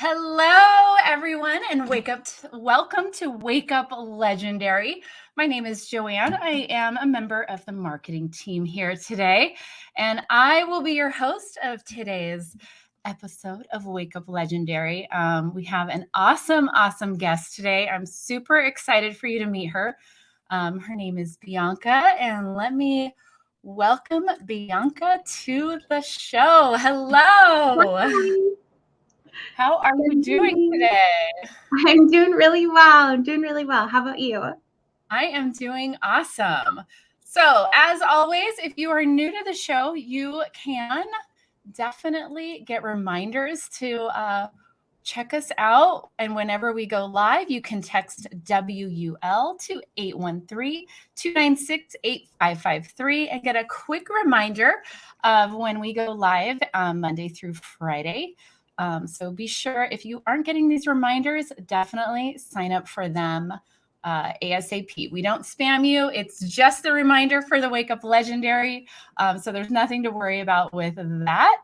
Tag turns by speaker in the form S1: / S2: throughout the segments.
S1: Hello, everyone, and welcome to Wake Up Legendary. My name is Joanne. I am a member of the marketing team here today, and I will be your host of today's episode of Wake Up Legendary. We have an awesome guest today. I'm super excited for you to meet her. Her name is Bianca, and let me welcome Bianca to the show. Hello.
S2: Hi.
S1: How are you doing today?
S2: I'm doing really well. How about you?
S1: I am doing awesome. So, as always, if you are new to the show, you can definitely get reminders to check us out. And whenever we go live, you can text WUL to 813-296-8553 and get a quick reminder of when we go live Monday through Friday. So be sure, if you aren't getting these reminders, definitely sign up for them ASAP. We don't spam you. It's just the reminder for the Wake Up Legendary. So there's nothing to worry about with that.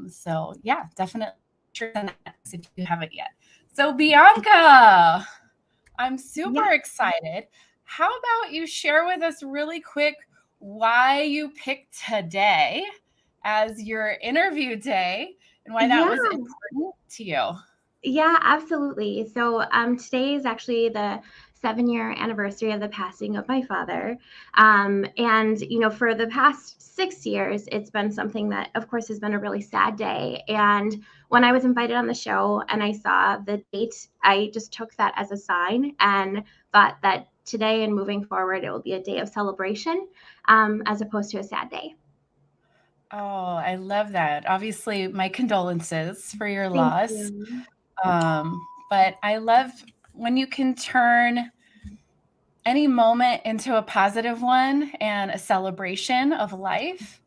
S1: So yeah, definitely sure send that if you haven't yet. So Bianca, I'm super excited. How about you share with us really quick why you picked today as your interview day and why that was important to you?
S2: Yeah, absolutely. So today is actually the 7-year anniversary of the passing of my father. And, for the past 6 years, it's been something that, of course, has been a really sad day. And when I was invited on the show and I saw the date, I just took that as a sign and thought that today and moving forward, it will be a day of celebration as opposed to a sad day.
S1: Oh, I love that. Obviously, my condolences for your
S2: Thank
S1: loss.
S2: you.
S1: But I love when you can turn any moment into a positive one and a celebration of life.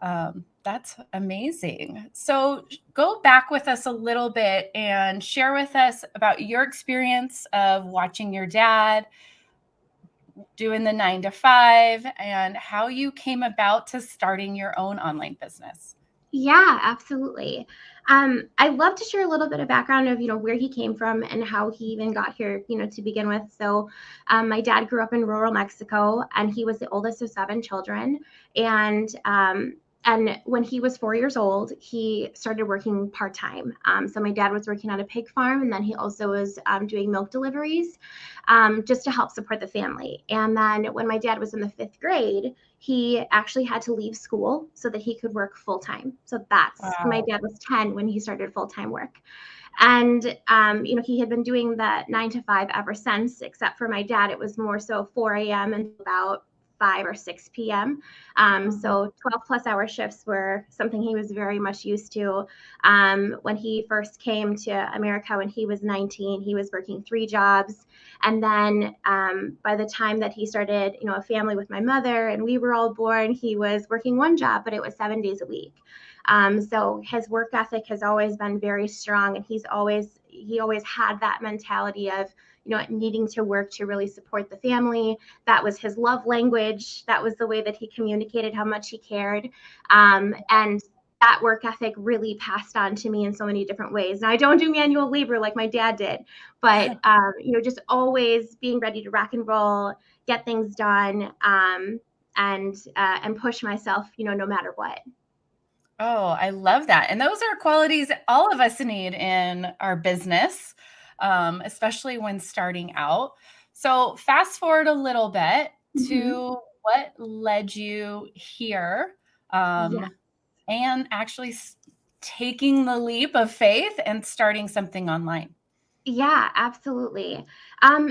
S1: That's amazing. So go back with us a little bit and share with us about your experience of watching your dad doing the 9 to 5 and how you came about to starting your own online business.
S2: Yeah, absolutely. I'd love to share a little bit of background of, where he came from and how he even got here, to begin with. So, my dad grew up in rural Mexico, and he was the oldest of 7 children. And when he was 4 years old, he started working part-time. So my dad was working on a pig farm, and then he also was doing milk deliveries just to help support the family. And then when my dad was in the 5th grade, he actually had to leave school so that he could work full-time. So my dad was 10 when he started full-time work. And, he had been doing that 9 to 5 ever since, except for my dad, it was more so 4 a.m. and about 5 or 6 p.m. So 12-plus-hour shifts were something he was very much used to. When he first came to America when he was 19, he was working 3 jobs. And then by the time that he started, a family with my mother and we were all born, he was working 1 job, but it was 7 days a week. So his work ethic has always been very strong, and he always had that mentality of, needing to work to really support the family. That was his love language. That was the way that he communicated how much he cared. And that work ethic really passed on to me in so many different ways. Now, I don't do manual labor like my dad did, but, just always being ready to rock and roll, get things done, and push myself, no matter what.
S1: Oh, I love that. And those are qualities all of us need in our business, especially when starting out. So, fast forward a little bit to what led you here
S2: Yeah.
S1: and actually taking the leap of faith and starting something online.
S2: Yeah, absolutely.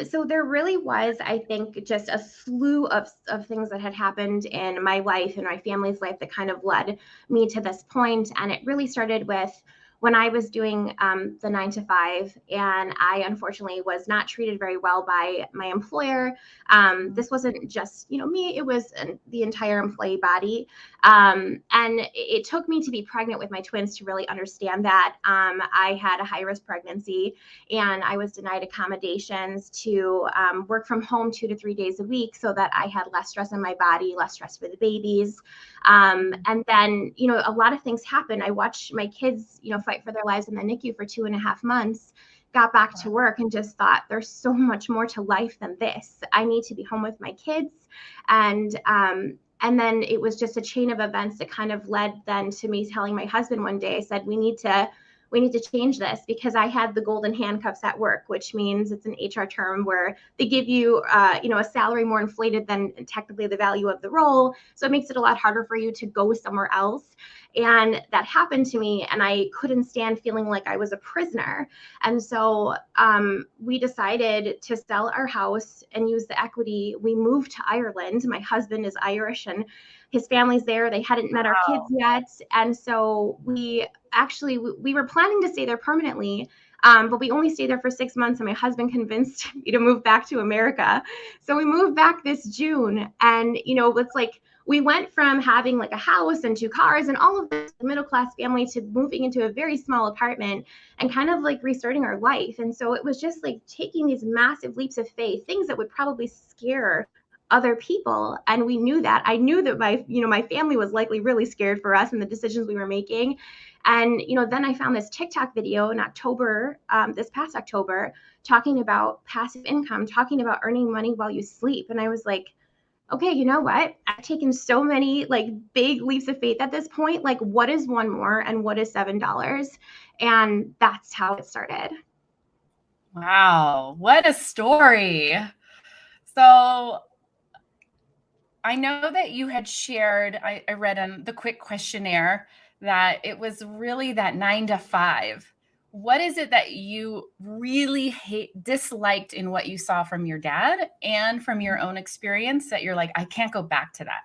S2: So there really was, I think, just a slew of things that had happened in my life and my family's life that kind of led me to this point. And it really started with when I was doing the 9 to 5, and I unfortunately was not treated very well by my employer. This wasn't just, me, it was the entire employee body. And it took me to be pregnant with my twins to really understand that. I had a high-risk pregnancy, and I was denied accommodations to work from home 2 to 3 days a week so that I had less stress in my body, less stress for the babies. And then, a lot of things happened. I watched my kids, fight for their lives in the NICU for 2.5 months, got back to work and just thought there's so much more to life than this. I need to be home with my kids. And then it was just a chain of events that kind of led then to me telling my husband one day, I said, we need to change this, because I had the golden handcuffs at work, which means it's an HR term where they give you, a salary more inflated than technically the value of the role. So it makes it a lot harder for you to go somewhere else. And that happened to me, and I couldn't stand feeling like I was a prisoner. And so we decided to sell our house and use the equity. We moved to Ireland. My husband is Irish and his family's there. They hadn't met our kids yet. And so we were planning to stay there permanently, but we only stayed there for 6 months, and my husband convinced me to move back to America. So we moved back this June, and it's like we went from having like a house and 2 cars and all of this middle class family to moving into a very small apartment and kind of like restarting our life. And so it was just like taking these massive leaps of faith, things that would probably scare other people. And we knew that. I knew that my family was likely really scared for us and the decisions we were making. And then I found this TikTok video in October, this past October, talking about passive income, talking about earning money while you sleep. And I was like, okay, you know what? I've taken so many like big leaps of faith at this point. Like, what is one more and what is $7? And that's how it started.
S1: Wow, what a story. So I know that you had shared, I read in the quick questionnaire that it was really that 9 to 5. What is it that you really disliked in what you saw from your dad and from your own experience that you're like, I can't go back to that?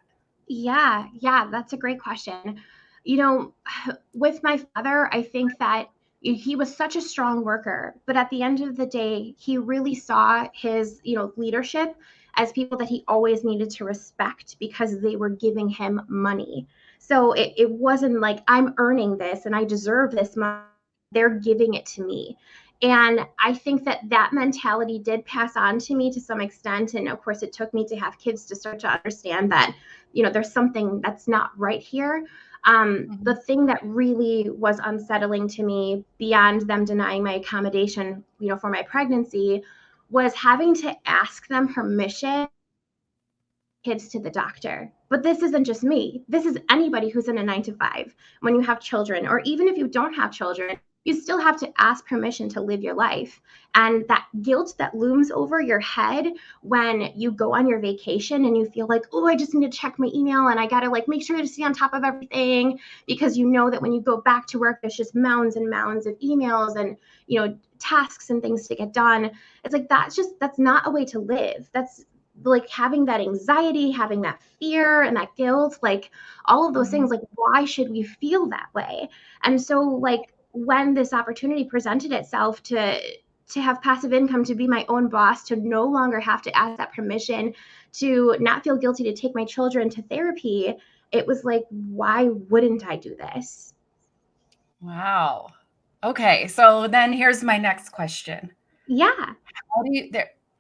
S2: Yeah, that's a great question. With my father, I think that he was such a strong worker, but at the end of the day, he really saw his, leadership as people that he always needed to respect because they were giving him money. So it wasn't like I'm earning this and I deserve this money. They're giving it to me. And I think that mentality did pass on to me to some extent. And of course, it took me to have kids to start to understand that, there's something that's not right here. The thing that really was unsettling to me beyond them denying my accommodation, for my pregnancy, was having to ask them permission kids to the doctor. But this isn't just me. This is anybody who's in a 9 to 5. When you have children, or even if you don't have children, you still have to ask permission to live your life. And that guilt that looms over your head when you go on your vacation and you feel like, oh, I just need to check my email and I got to like make sure to stay on top of everything, because you know that when you go back to work, there's just mounds and mounds of emails and, tasks and things to get done. It's like, that's not a way to live. That's like having that anxiety, having that fear and that guilt, like all of those things, like why should we feel that way? And so like when this opportunity presented itself to have passive income, to be my own boss, to no longer have to ask that permission, to not feel guilty to take my children to therapy, it was like, why wouldn't I do this?
S1: Wow. Okay. So then here's my next question.
S2: Yeah.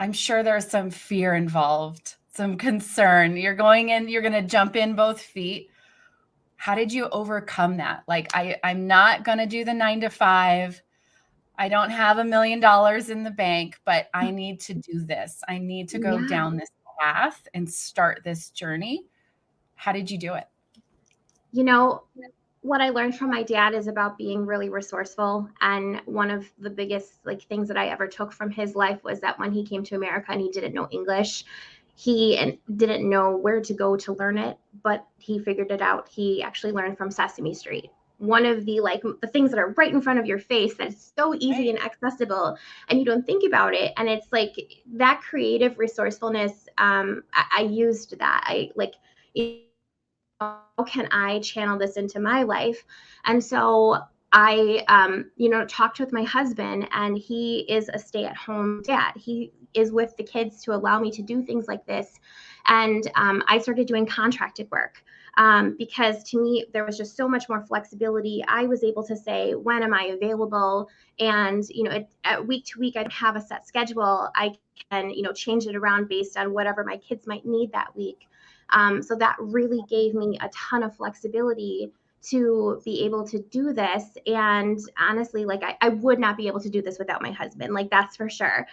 S1: I'm sure there's some fear involved, some concern. You're going in, you're going to jump in both feet. How did you overcome that? Like, I'm not going to do the 9 to 5. I don't have $1 million in the bank, but I need to do this. I need to go down this path and start this journey. How did you do it?
S2: What I learned from my dad is about being really resourceful. And one of the biggest like things that I ever took from his life was that when he came to America and he didn't know English, he didn't know where to go to learn it, but he figured it out. He actually learned from Sesame Street. One of the things that are right in front of your face that's so easy and accessible, and you don't think about it. And it's like that creative resourcefulness. I used that. How can I channel this into my life? And so I, talked with my husband, and he is a stay-at-home dad. He is with the kids to allow me to do things like this. And I started doing contracted work because to me, there was just so much more flexibility. I was able to say, when am I available? And, at week to week, I don't have a set schedule. I can, change it around based on whatever my kids might need that week. So that really gave me a ton of flexibility to be able to do this. And honestly, like I would not be able to do this without my husband. Like that's for sure.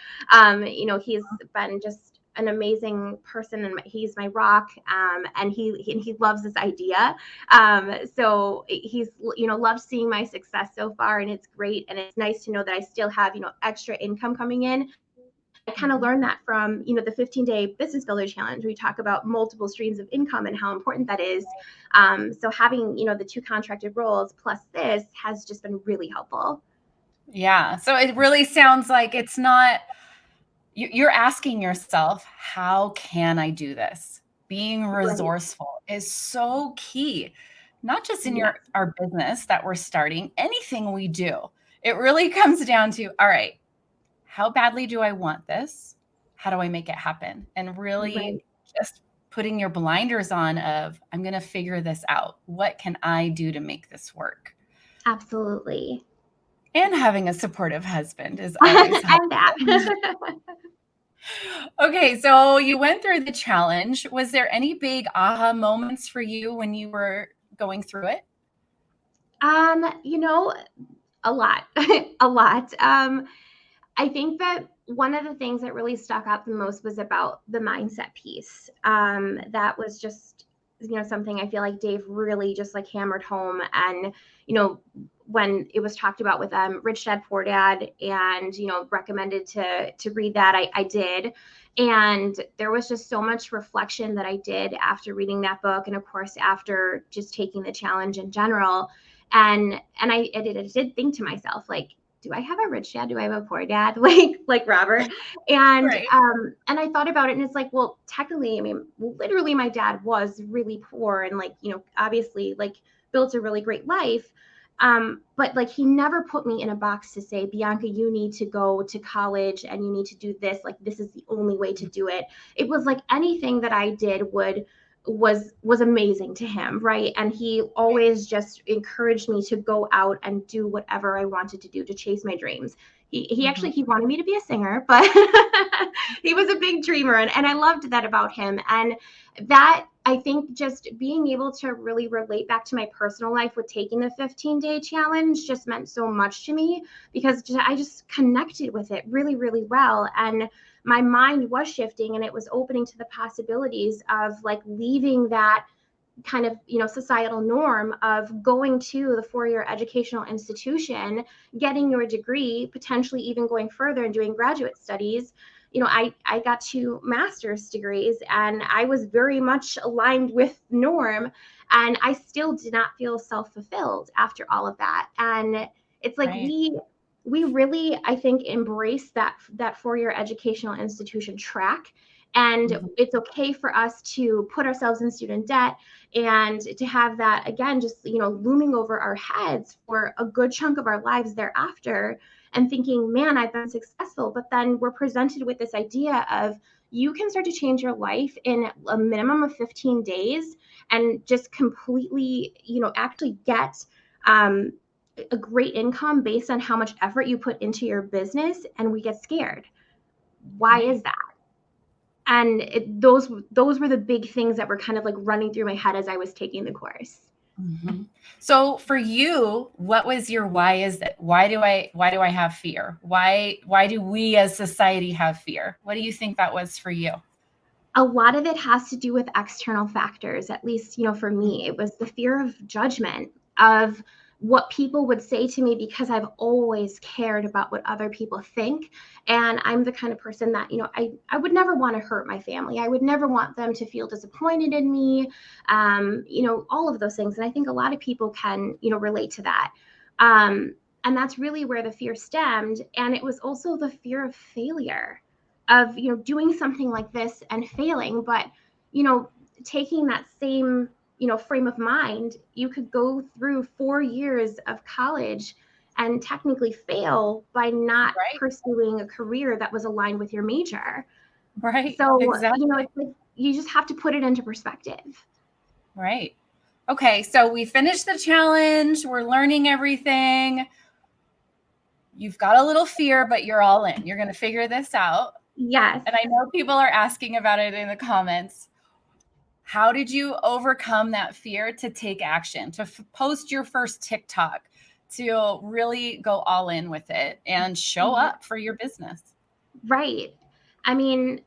S2: He's been just an amazing person, and he's my rock. And he loves this idea. So he's loved seeing my success so far, and it's great. And it's nice to know that I still have extra income coming in. I kind of learned that from, the 15-day business builder challenge. We talk about multiple streams of income and how important that is. So having, the 2 contracted roles plus this has just been really helpful.
S1: Yeah. So it really sounds like it's not, you're asking yourself, how can I do this? Being resourceful is so key, not just in our business that we're starting, anything we do. It really comes down to, all right, how badly do I want this? How do I make it happen? And really just putting your blinders on of, I'm going to figure this out. What can I do to make this work?
S2: Absolutely.
S1: And having a supportive husband is always helpful.
S2: And that.
S1: Okay, so you went through the challenge. Was there any big aha moments for you when you were going through it?
S2: A lot. A lot. I think that one of the things that really stuck out the most was about the mindset piece. That was just, something I feel like Dave really just like hammered home. And, when it was talked about with Rich Dad Poor Dad, and, recommended to read that, I did. And there was just so much reflection that I did after reading that book. And of course, after just taking the challenge in general. And I did think to myself, like, do I have a rich dad? Do I have a poor dad? Like Robert? And and I thought about it, and it's like, well, technically, I mean, literally my dad was really poor, and like, obviously like built a really great life. But like he never put me in a box to say, Bianca, you need to go to college and you need to do this. Like, this is the only way to do it. It was like anything that I did was amazing to him, right? And he always just encouraged me to go out and do whatever I wanted to do, to chase my dreams. He actually, he wanted me to be a singer, but he was a big dreamer, and I loved that about him. And that, I think, just being able to really relate back to my personal life with taking the 15-day challenge just meant so much to me, because I just connected with it really, really well. And my mind was shifting, and it was opening to the possibilities of like leaving that kind of, societal norm of going to the 4-year educational institution, getting your degree, potentially even going further and doing graduate studies. I got 2 master's degrees, and I was very much aligned with norm, and I still did not feel self-fulfilled after all of that. And it's like we really, I think, embrace that 4-year educational institution track. And it's okay for us to put ourselves in student debt, and to have that, again, just, looming over our heads for a good chunk of our lives thereafter, and thinking, man, I've been successful. But then we're presented with this idea of, you can start to change your life in a minimum of 15 days and just completely, actually get a great income based on how much effort you put into your business. And we get scared. Why is that? And those were the big things that were kind of like running through my head as I was taking the course.
S1: So for you, what was your why is that? Why do I have fear? Why do we as society have fear? What do you think that was for you?
S2: A lot of it has to do with external factors. At least, for me, it was the fear of judgment, of what people would say to me, because I've always cared about what other people think. And I'm the kind of person that, I would never want to hurt my family. I would never want them to feel disappointed in me, all of those things. And I think a lot of people can, relate to that. And that's really where the fear stemmed. And it was also the fear of failure, of, doing something like this and failing. But, taking that same, frame of mind, you could go through 4 years of college and technically fail by not pursuing a career that was aligned with your major.
S1: Right.
S2: So,
S1: exactly.
S2: it's like, you just have to put it into perspective.
S1: Right. Okay. So we finished the challenge. We're learning everything. You've got a little fear, but you're all in. You're going to figure this out.
S2: Yes.
S1: And I know people are asking about it in the comments. How did you overcome that fear to take action, to post your first TikTok, to really go all in with it and show up for your business?
S2: Right. I mean,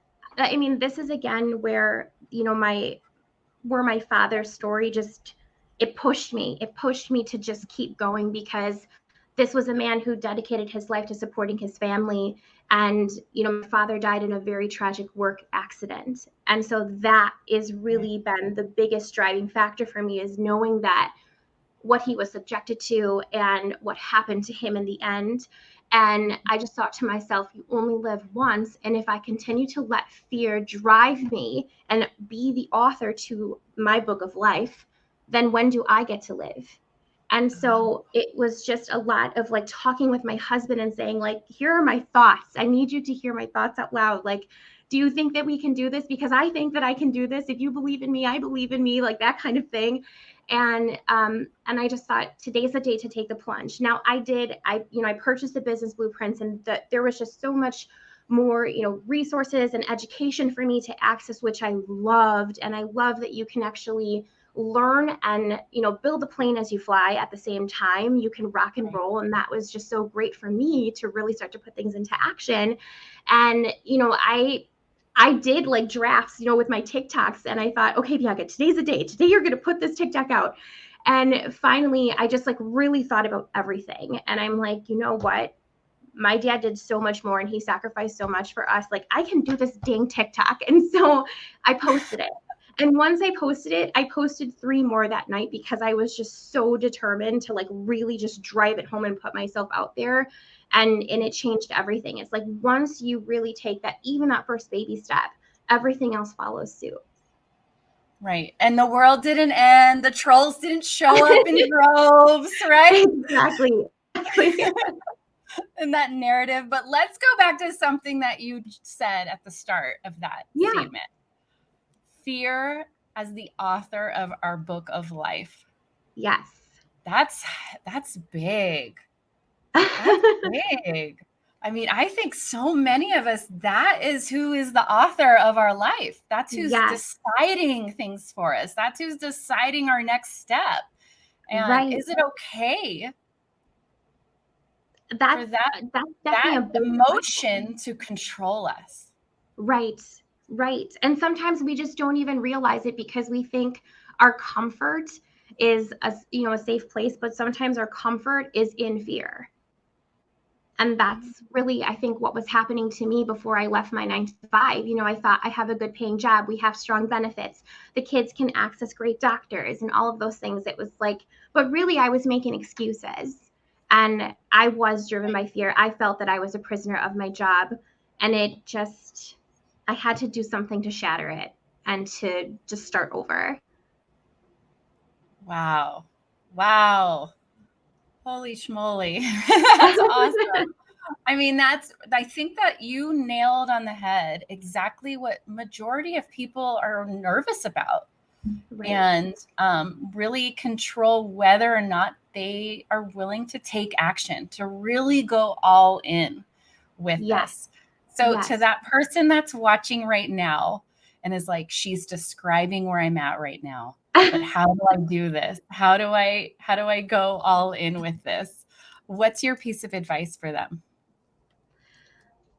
S2: this is again where, where my father's story just, it pushed me. It pushed me to just keep going, because this was a man who dedicated his life to supporting his family. And, my father died in a very tragic work accident. And so that is really been the biggest driving factor for me, is knowing that what he was subjected to and what happened to him in the end. And I just thought to myself, you only live once. And if I continue to let fear drive me and be the author to my book of life, then when do I get to live? And so it was just a lot of like talking with my husband and saying, like, here are my thoughts. I need you to hear my thoughts out loud. Like, do you think that we can do this? Because I think that I can do this. If you believe in me, I believe in me, like that kind of thing. And I just thought, today's the day to take the plunge. Now I purchased the business blueprints, and there was just so much more, resources and education for me to access, which I loved. And I love that you can actually learn and, build a plane as you fly at the same time. You can rock and roll. And that was just so great for me to really start to put things into action. And, I did like drafts, with my TikToks, and I thought, okay, Bianca, today's the day. Today you're going to put this TikTok out. And finally, I just like really thought about everything. And I'm like, you know what? My dad did so much more, and he sacrificed so much for us. Like, I can do this dang TikTok. And so I posted it. And once I posted it, I posted 3 more that night, because I was just so determined to like really just drive it home and put myself out there. And it changed everything. It's like, once you really take that, even that first baby step, everything else follows suit.
S1: Right. And the world didn't end. The trolls didn't show up in droves, right?
S2: Exactly.
S1: In that narrative. But let's go back to something that you said at the start of that statement. Fear as the author of our book of life.
S2: Yes.
S1: That's big. That's big. I mean, I think so many of us, that is who is the author of our life. That's who's deciding things for us. That's who's deciding our next step. And is it okay
S2: that's
S1: for that emotion to control us?
S2: Right. And sometimes we just don't even realize it, because we think our comfort is a safe place, but sometimes our comfort is in fear. And that's really, I think, what was happening to me before I left my 9 to 5. I thought, I have a good paying job. We have strong benefits. The kids can access great doctors and all of those things. It was like, but really I was making excuses, and I was driven by fear. I felt that I was a prisoner of my job, and I had to do something to shatter it and to just start over.
S1: Wow. Holy schmoly. That's awesome. I mean, I think that you nailed on the head exactly what majority of people are nervous about. Right. And really control whether or not they are willing to take action, to really go all in with this. So to that person that's watching right now and is like, she's describing where I'm at right now, but how do I do this? How do I go all in with this? What's your piece of advice for them?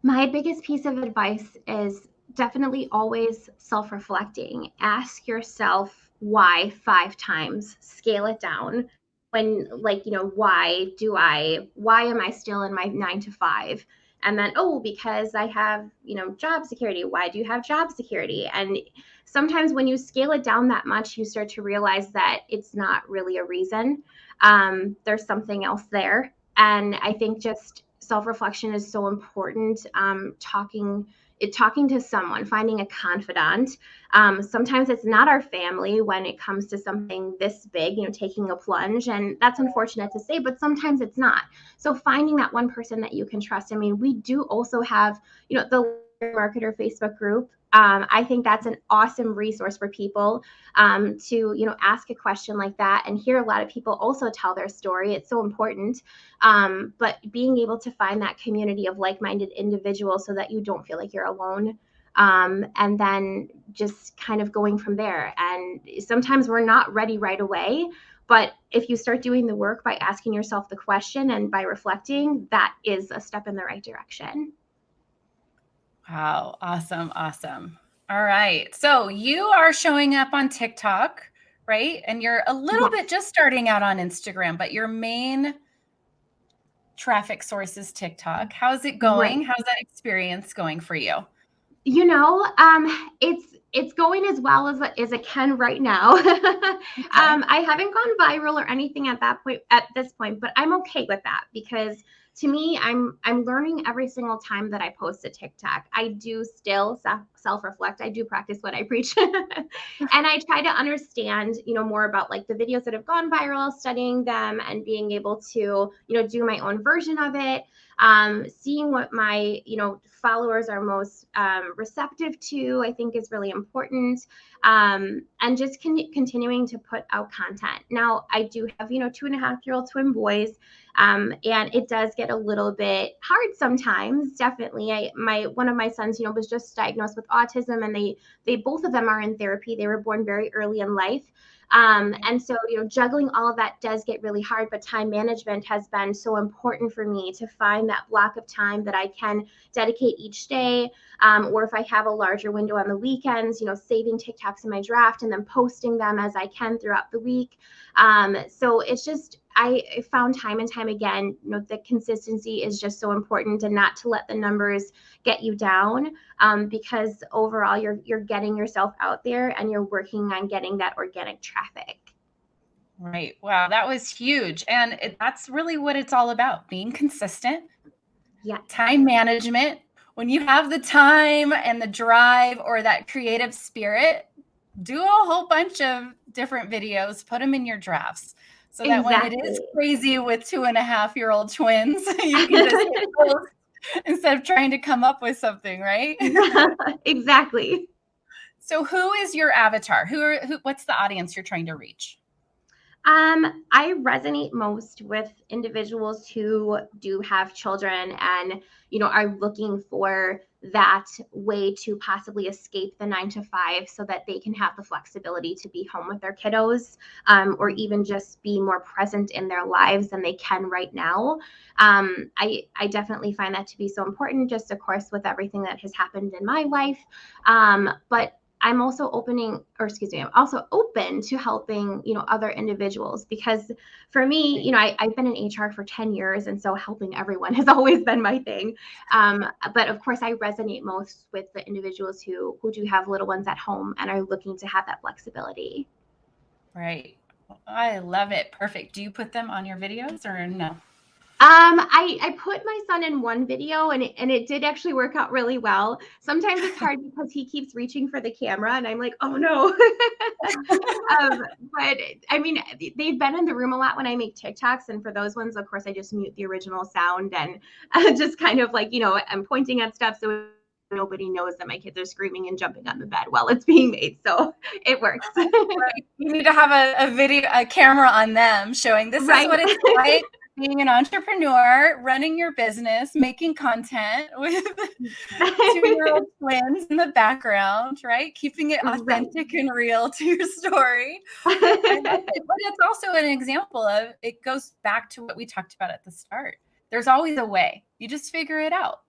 S2: My biggest piece of advice is definitely always self-reflecting. Ask yourself why 5 times, scale it down. When, like, why am I still in my 9 to 5? And then, because I have, job security. Why do you have job security? And sometimes when you scale it down that much, you start to realize that it's not really a reason. There's something else there. And I think just self-reflection is so important. Talking to someone, finding a confidant. Sometimes it's not our family when it comes to something this big, taking a plunge, and that's unfortunate to say, but sometimes it's not. So finding that one person that you can trust. I mean, we do also have, the Marketer Facebook group. I think that's an awesome resource for people to, ask a question like that and hear a lot of people also tell their story. It's so important. But being able to find that community of like-minded individuals so that you don't feel like you're alone. and then just kind of going from there. And sometimes we're not ready right away, but if you start doing the work by asking yourself the question and by reflecting, that is a step in the right direction.
S1: Wow. Awesome. Awesome. All right. So you are showing up on TikTok, right? And you're a little bit
S2: Yes.
S1: just starting out on Instagram, but your main traffic source is TikTok. How's it
S2: Right.
S1: going? How's that experience going for you?
S2: You know, it's going as well as it can right now.
S1: Okay.
S2: I haven't gone viral or anything at this point, but I'm okay with that because to me, I'm learning every single time that I post a TikTok. I do still self-reflect. I do practice what I preach. And I try to understand, more about like the videos that have gone viral, studying them and being able to, do my own version of it. Seeing what my followers are most receptive to, I think is really important. And just continuing to put out content. Now I do have 2.5-year-old twin boys, and it does get a little bit hard sometimes. Definitely, one of my sons was just diagnosed with autism, and they both of them are in therapy. They were born very early in life. And so, juggling all of that does get really hard, but time management has been so important for me to find that block of time that I can dedicate each day. Or if I have a larger window on the weekends, saving TikToks in my draft and then posting them as I can throughout the week. So it's just, I found time and time again, the consistency is just so important, and not to let the numbers get you down, because overall you're getting yourself out there and you're working on getting that organic traffic.
S1: Right. Wow. That was huge. And that's really what it's all about, being consistent,
S2: Yeah,
S1: time management. When you have the time and the drive or that creative spirit, do a whole bunch of different videos, put them in your drafts so that when it is
S2: exactly.
S1: crazy with 2.5-year-old twins, you can just hit post instead of trying to come up with something, right?
S2: Exactly.
S1: So who is your avatar? What's the audience you're trying to reach?
S2: I resonate most with individuals who do have children and, are looking for that way to possibly escape the 9 to 5 so that they can have the flexibility to be home with their kiddos, or even just be more present in their lives than they can right now. I definitely find that to be so important, just of course, with everything that has happened in my life. But I'm also I'm also open to helping, other individuals, because for me, I've been in HR for 10 years. And so helping everyone has always been my thing. But of course I resonate most with the individuals who do have little ones at home and are looking to have that flexibility.
S1: Right. I love it. Perfect. Do you put them on your videos or no?
S2: I put my son in one video, and it did actually work out really well. Sometimes it's hard because he keeps reaching for the camera and I'm like, oh no. um, but I mean, they've been in the room a lot when I make TikToks, and for those ones, of course, I just mute the original sound and just kind of like, I'm pointing at stuff so nobody knows that my kids are screaming and jumping on the bed while it's being made. So it works.
S1: Right. You need to have a camera on them showing this is
S2: Right.
S1: what it's like being an entrepreneur, running your business, making content with 2-year-old twins in the background, right? Keeping it
S2: Right.
S1: authentic and real to your story. I love it. But it's also an example of, it goes back to what we talked about at the start. There's always a way. You just figure it out.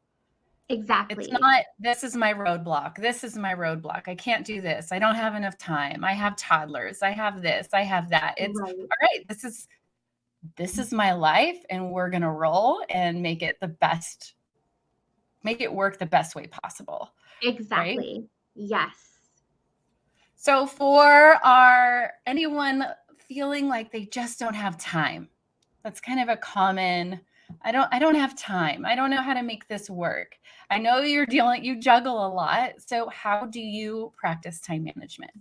S1: It's
S2: Exactly.
S1: not, this is my roadblock. This is my roadblock. I can't do this. I don't have enough time. I have toddlers. I have this. I have that. It's
S2: Right.
S1: all right. This is my life, and we're going to roll and make it work the best way possible. Right?
S2: Exactly. Yes.
S1: So anyone feeling like they just don't have time, that's kind of a common, I don't have time. I don't know how to make this work. I know you juggle a lot. So how do you practice time management?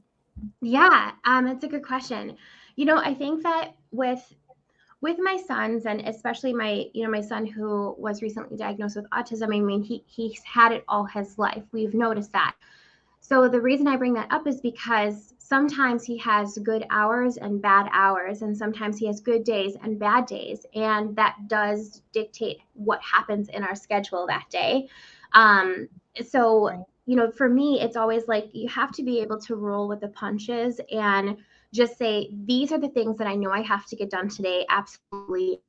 S2: Yeah, it's a good question. I think that with my sons, and especially my son who was recently diagnosed with autism, I mean, he's had it all his life. We've noticed that. So the reason I bring that up is because sometimes he has good hours and bad hours, and sometimes he has good days and bad days, and that does dictate what happens in our schedule that day. Um, so,
S1: Right.
S2: for me, it's always like you have to be able to roll with the punches and just say, these are the things that I know I have to get done today. Absolutely.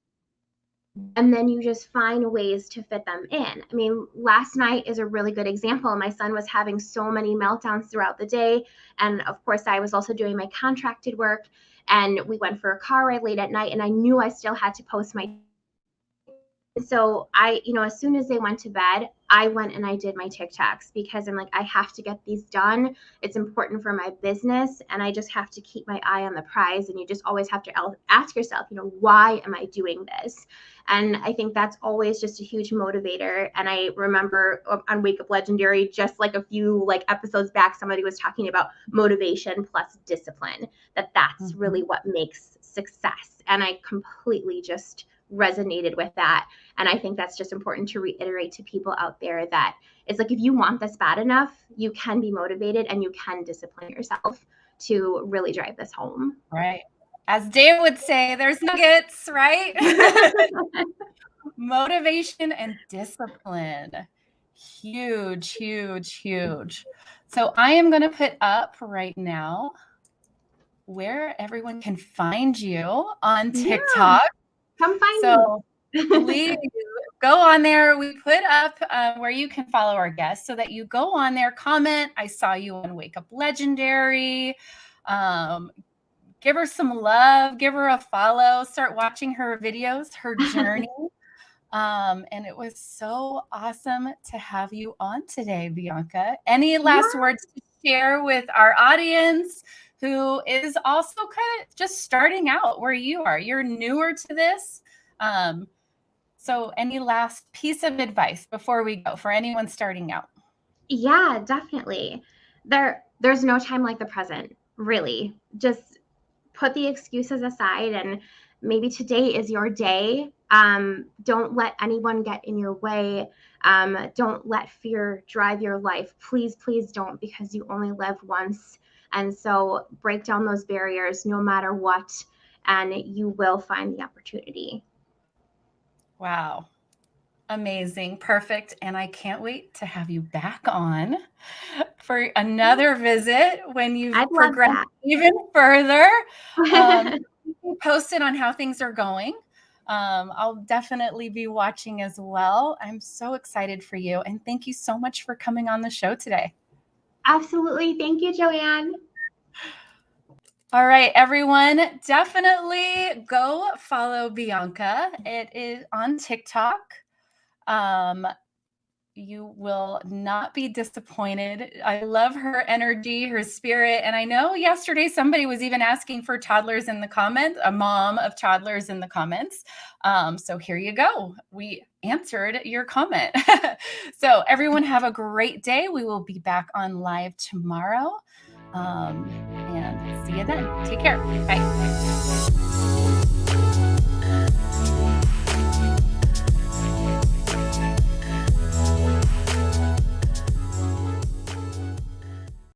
S2: And then you just find ways to fit them in. I mean, last night is a really good example. My son was having so many meltdowns throughout the day. And of course, I was also doing my contracted work. And we went for a car ride late at night, and I knew I still had to post my. So as soon as they went to bed, I went and I did my TikToks because I'm like, I have to get these done. It's important for my business, and I just have to keep my eye on the prize. And you just always have to ask yourself, why am I doing this? And I think that's always just a huge motivator. And I remember on Wake Up Legendary, just like a few episodes back, somebody was talking about motivation plus discipline, that's really what makes success. And I completely just resonated with that. And I think that's just important to reiterate to people out there that it's like, if you want this bad enough, you can be motivated and you can discipline yourself to really drive this home.
S1: Right. As Dave would say, there's nuggets, right? Motivation and discipline. Huge, huge, huge. So I am going to put up right now where everyone can find you on TikTok.
S2: Yeah. Come find
S1: me. Please go on there. We put up where you can follow our guests so that you go on there, comment. I saw you on Wake Up Legendary. Give her some love, give her a follow, start watching her videos, her journey. And it was so awesome to have you on today, Bianca. Any last words to share with our audience who is also kind of just starting out where you are? You're newer to this. So any last piece of advice before we go for anyone starting out?
S2: Yeah, definitely. There's no time like the present, really. Just put the excuses aside, and maybe today is your day. Don't let anyone get in your way. Don't let fear drive your life. Please, please don't, because you only live once. And so break down those barriers no matter what, and you will find the opportunity.
S1: Wow. Amazing. Perfect. And I can't wait to have you back on for another visit when you progress even further. Posted on how things are going. I'll definitely be watching as well. I'm so excited for you. And thank you so much for coming on the show today.
S2: Absolutely. Thank you, Joanne.
S1: All right, everyone, definitely go follow Bianca. It is on TikTok. You will not be disappointed. I love her energy, her spirit. And I know yesterday somebody was even asking for toddlers in the comments, a mom of toddlers in the comments. So here you go. We answered your comment. So everyone have a great day. We will be back on live tomorrow. And see you then. Take care. Bye.